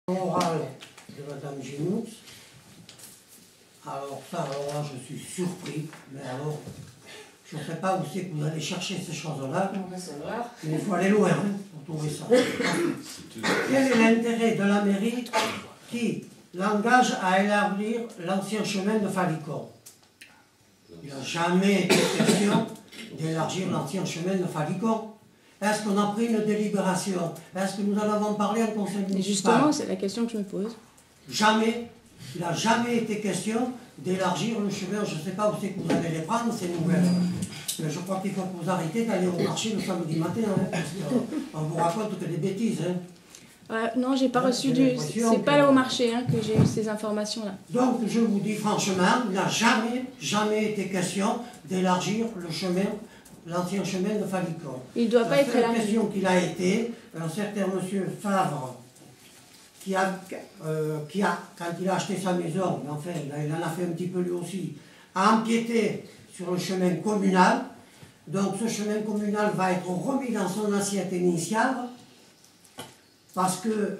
Oral de Madame Genoux. Alors là, je suis surpris, mais alors, je ne sais pas où c'est que vous allez chercher ces choses-là, mais il faut aller loin pour trouver ça. Quel est l'intérêt de la mairie qui l'engage à élargir l'ancien chemin de Falicon? Il n'a jamais été question d'élargir l'ancien chemin de Falicon. Est-ce qu'on a pris une délibération? Est-ce que nous en avons parlé en conseil municipal? Justement, c'est la question que je me pose. Jamais. Il n'a jamais été question d'élargir le chemin. Je ne sais pas où c'est que vous allez les prendre, ces nouvelles. Mais je crois qu'il faut que vous arrêtez d'aller au marché le samedi matin, hein, parce qu'on vous raconte que des bêtises. Hein. Non, j'ai pas reçu du... C'est pas là au marché hein, que j'ai eu ces informations-là. Donc, je vous dis franchement, il n'a jamais été question d'élargir le chemin, l'ancien chemin de Falicon. Il ne doit pas être élargi. La question qu'il a été, un certain monsieur Favre, qui a, quand il a acheté sa maison, mais enfin, il en a fait un petit peu lui aussi, a empiété sur le chemin communal. Donc ce chemin communal va être remis dans son assiette initiale, parce que,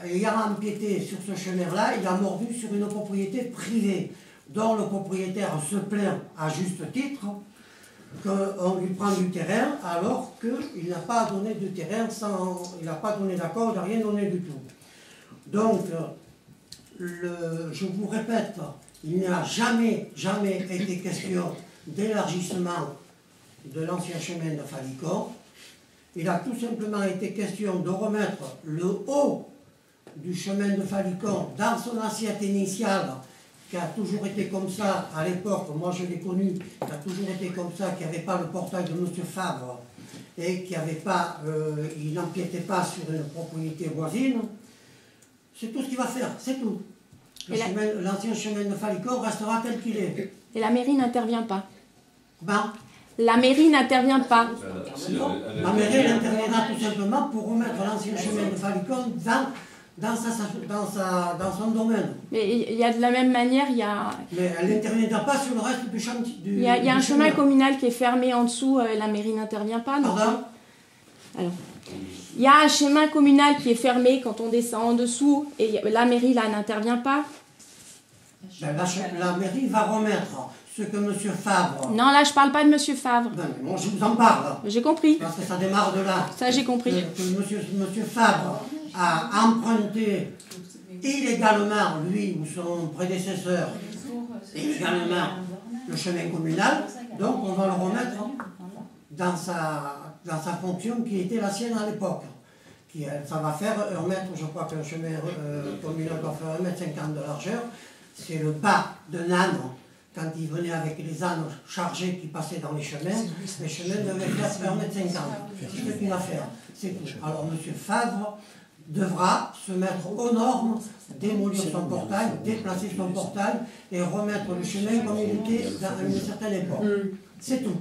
ayant empiété sur ce chemin-là, il a mordu sur une propriété privée, dont le propriétaire se plaint à juste titre qu'on lui prend du terrain, alors qu'il n'a pas donné de terrain, il n'a pas donné d'accord, il n'a rien donné du tout. Donc, je vous répète, il n'a jamais été question d'élargissement de l'ancien chemin de Falicon. Il a tout simplement été question de remettre le haut du chemin de Falicon dans son assiette initiale, qui a toujours été comme ça à l'époque, moi je l'ai connu, qui a toujours été comme ça, qui n'avait pas le portail de M. Favre et qui n'avait pas, il n'empiétait pas sur une propriété voisine. C'est tout ce qu'il va faire, c'est tout. L'ancien chemin de Falicon restera tel qu'il est. Et la mairie n'intervient pas. Ben, la mairie n'intervient pas. La mairie interviendra tout simplement pour remettre l'ancien chemin de Falicon dans son domaine. Mais il y a de la même manière, il y a... Mais elle n'interviendra pas sur le reste du chantier. Il y a un chemin communal qui est fermé en dessous, la mairie n'intervient pas, non? Pardon? Alors, il y a un chemin communal qui est fermé quand on descend en dessous, et la mairie, là, n'intervient pas. Ben, la mairie va remettre ce que M. Favre... Non, là, je parle pas de M. Favre. Ben, mais moi, je vous en parle. J'ai compris. Parce que ça démarre de là. Ça, j'ai compris. Que M. Favre a emprunté illégalement, lui ou son prédécesseur, illégalement le chemin communal. Donc, on va le remettre dans sa fonction qui était la sienne à l'époque. Ça va faire 1 mètre, je crois que le chemin communal doit faire 1,50 m de largeur. C'est le bas d'un âne. Quand il venait avec les ânes chargés qui passaient dans les chemins devaient faire 1,50 m. C'est ce qu'il va faire. C'est tout. Alors M. Favre devra se mettre aux normes, démolir son portail, déplacer son portail et remettre le chemin comme il était à une certaine époque. C'est tout.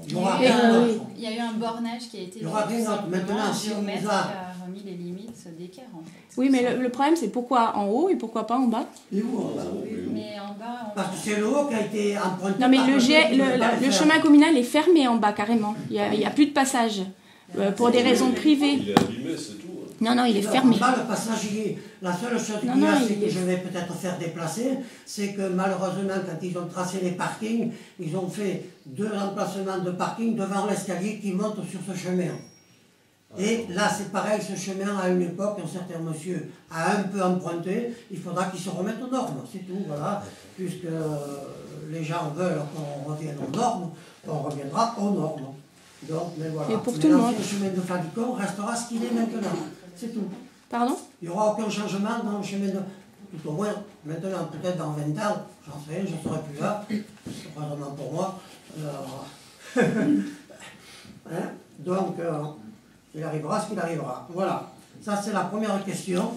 Il y a eu un bornage qui a été fait. Maintenant, si on qui a remis les limites d'écart en fait. Oui, mais le problème c'est pourquoi en haut et pourquoi pas en bas? Mais en bas... Parce que c'est le haut qui a été emprunté. Non mais le chemin communal est fermé en bas carrément. Il n'y a plus de passage. Pour des raisons privées. Il est abîmé, c'est tout. Non, il est fermé. En bas, le passage, la seule chose qu'il y a, c'est que je vais peut-être faire déplacer, c'est que malheureusement, quand ils ont tracé les parkings, ils ont fait 2 emplacements de parking devant l'escalier qui monte sur ce chemin. Et là, c'est pareil, ce chemin, à une époque, un certain monsieur a un peu emprunté, il faudra qu'il se remette aux normes, c'est tout, voilà. Puisque les gens veulent qu'on revienne aux normes, on reviendra aux normes. Donc, mais voilà. Et pour tout le monde. Le chemin de Falicon restera ce qu'il est maintenant. C'est tout. Pardon? Il n'y aura aucun changement dans le chemin de... Tout au moins, maintenant, peut-être dans 20 ans, j'en sais rien, je ne serai plus là. C'est vraiment pour moi. Hein? Donc, il arrivera ce qu'il arrivera. Voilà. Ça, c'est la première question.